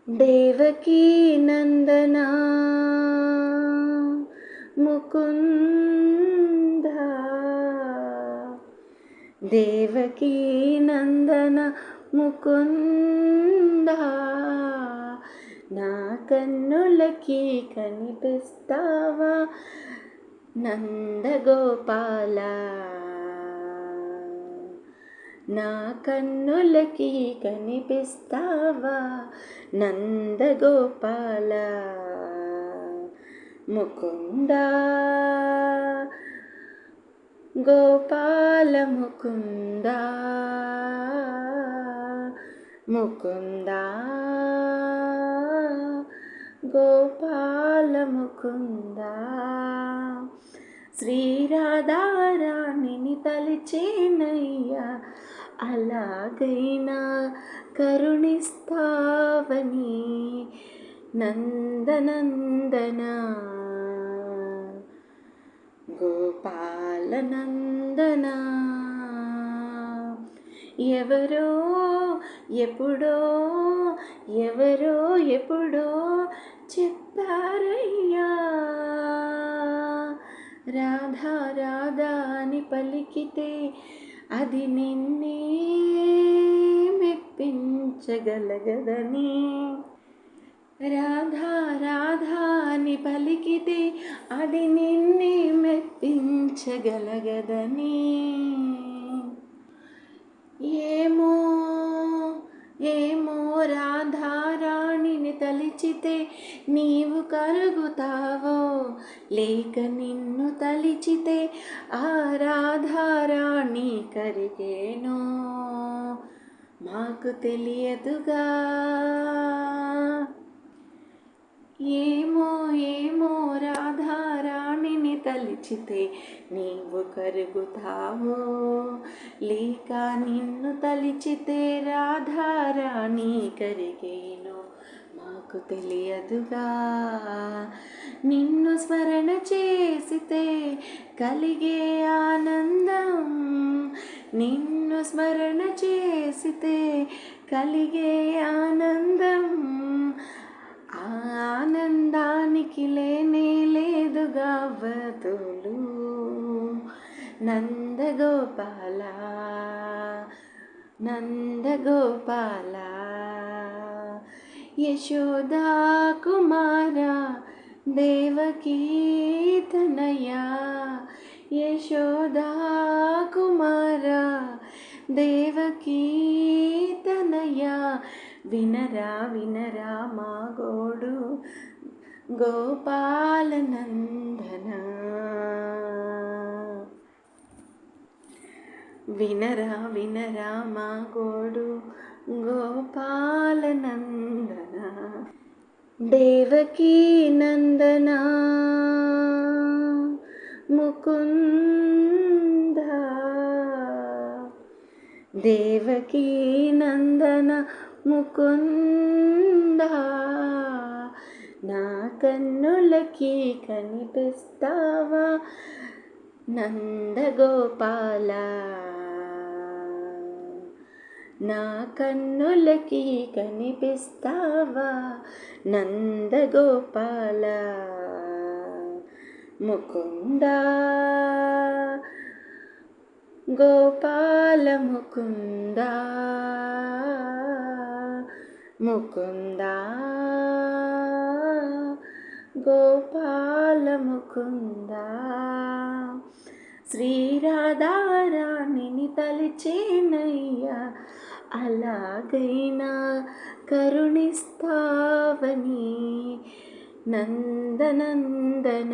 దేవకీ నందనా ముకుంద, దేవకీ నందన ముకుంద, నా కన్నులకి కనిపిస్తావా నందగోపాల, నా కన్నులకి కనిపిస్తావా నందగోపాల, ముకుంద గోపాల ముకుంద, ముకుంద గోపాల ముకుంద. శ్రీరాధారాణిని తలిచేనయ్యా, అలాగైనా కరుణిస్తావని నందనందన, గోపాల నందన. ఎవరో ఎప్పుడో, ఎవరో ఎప్పుడో చెప్పారయ్యా, రాధా రాధా అని పలికితే అది నిన్నే మెప్పించగలగదని, రాధా రాధా అని పలికితే అది నిన్నే మెప్పించగలగదని. ఏమో ఏమో రాధారాణిని తలిచితే నీవు కరుగుతావో, లేక నిన్ను తలిచితే ఆ రాధారాణి కరిగేనో మాకు తెలియదుగా. ఏమో ఏమో రాధారాణిని తలిచితే నీవు కరుగుతావో, లేక నిన్ను తలిచితే రాధారాణి కరిగేనో మాకు తెలియదుగా. నిన్ను స్మరణ చేసితే కలిగే ఆనందం, నిన్ను స్మరణ చేసితే కలిగే ఆనందం, ఆనందానికి లేనే లేదుగా బదులు నందగోపాల, నందగోపాల. యశోదా కుమార దేవకీ తనయా, యశోదా కుమార దేవకీ తనయా, వినరా వినరా మా గోడు గోపాల నందన, వినరా వినరా మా గోడు గోపాల నందన. దేవకీ నందన ముకుంద, దేవకీ నందన ముకుంద, నా కన్నులకి కనిపిస్తావా నందగోపాల, నా కన్నులకి కనిపిస్తావా నందగోపాల, ముకుంద గోపాల ముకుంద, ముకుంద గోపాల ముకుంద. శ్రీరాధారాణిని తలిచేనయ్యా, అలాగైనా కరుణిస్తావని నందనందన,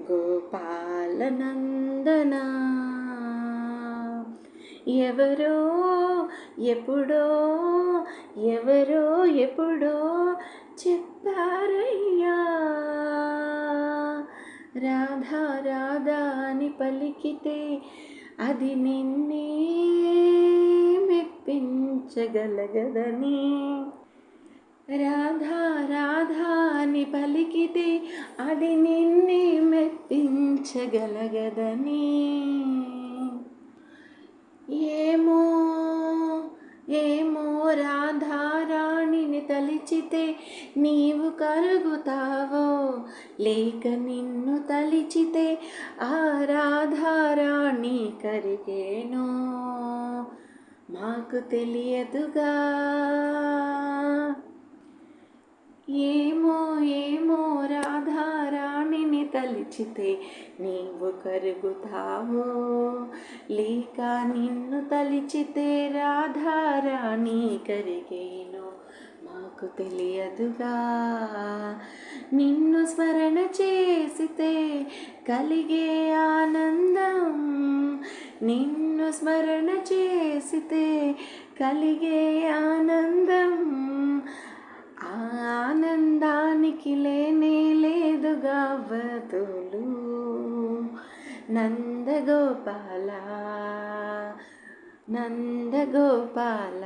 గోపాల నందన. ఎవరో ఎప్పుడో, ఎవరో ఎప్పుడో చెప్పారయ్యా, రాధా రాధా అని పలికితే అది నిన్నే మెప్పించగలగదని, రాధా రాధా అని పలికితే అది నిన్నే మెప్పించగలగదని. ఏమో ఏమో రాధారాణిని తలిచితే నీవు కరుగుతావో, లేక నిన్ను తలిచితే ఆ రాధారాణి కరిగేనో మాకు తెలియదుగా. ఏమో ఏమో రాధారాణిని తలిచితే నీవు కరుగుతావో, లేక నిన్ను తలిచితే రాధారాణి కరిగేనో మాకు తెలియదుగా. నిన్ను స్మరణ చేసితే కలిగే ఆనందం, నిన్ను స్మరణ చేసితే కలిగే ఆనందం, ఆనందానికి లేనే లేదుగా బదులు. నందగోపాల నందగోపాల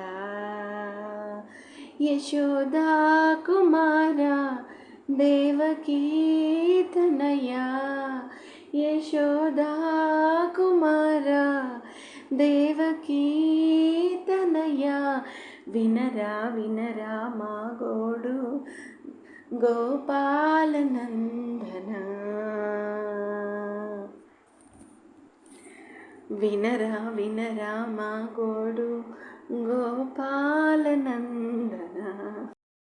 యశోదా కుమార దేవకీ తనయా, యశోదా కుమార దేవకీ తనయా, వినరా వినరా మా గోడు గోపాలనందన. వినరా వినరా మా గోడు గోపాలనందన.